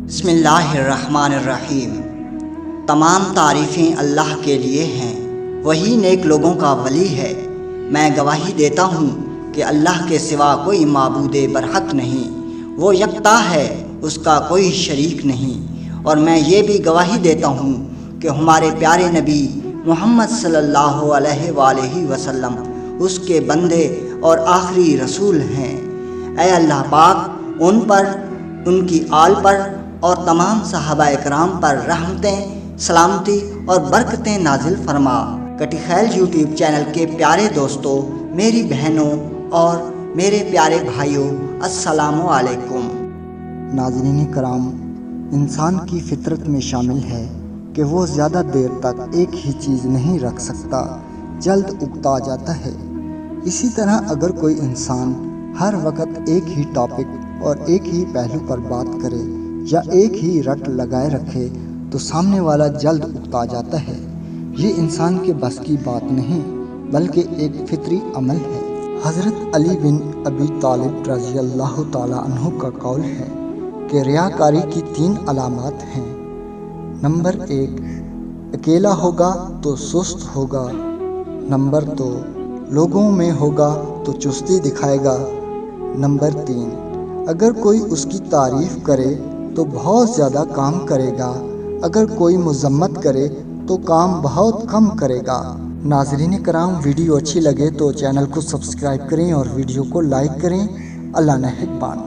बिस्मिल्लाहिर्रहमानिर्रहीम। तमाम तारीफ़ें अल्लाह के लिए हैं, वही नेक लोगों का वली है। मैं गवाही देता हूँ कि अल्लाह के सिवा कोई माबूदे बरहक नहीं, वो यकता है, उसका कोई शरीक नहीं। और मैं ये भी गवाही देता हूँ कि हमारे प्यारे नबी मोहम्मद सल्लल्लाहु अलैहि वसल्लम उसके बंदे और आखिरी रसूल हैं। ऐ अल्लाह पाक उन पर, उनकी आल पर और तमाम सहाबा इकराम पर रहमतें, सलामती और बरकतें नाजिल फरमा। कटिखैल यूट्यूब चैनल के प्यारे दोस्तों, मेरी बहनों और मेरे प्यारे भाइयों, अस्सलामु अलैकुम। नाज़रीन कराम, इंसान की फितरत में शामिल है कि वो ज़्यादा देर तक एक ही चीज़ नहीं रख सकता, जल्द उगता जाता है। इसी तरह अगर कोई इंसान हर वक्त एक ही टॉपिक और एक ही पहलू पर बात करे या एक ही रट लगाए रखे तो सामने वाला जल्द उगता जाता है। ये इंसान के बस की बात नहीं बल्कि एक फितरी अमल है। हज़रत अली बिन अबी तालिब रज़ी अल्लाह ताला अन्हु का कौल है कि रियाकारी की 3 अलामात हैं। नंबर 1, अकेला होगा तो सुस्त होगा। नंबर 2, लोगों में होगा तो चुस्ती दिखाएगा। नंबर 3, अगर कोई उसकी तारीफ़ करे तो बहुत ज़्यादा काम करेगा, अगर कोई मज़म्मत करे तो काम बहुत कम करेगा। नाज़रीन कराम, वीडियो अच्छी लगे तो चैनल को सब्सक्राइब करें और वीडियो को लाइक करें। अल्लाह निगहबान।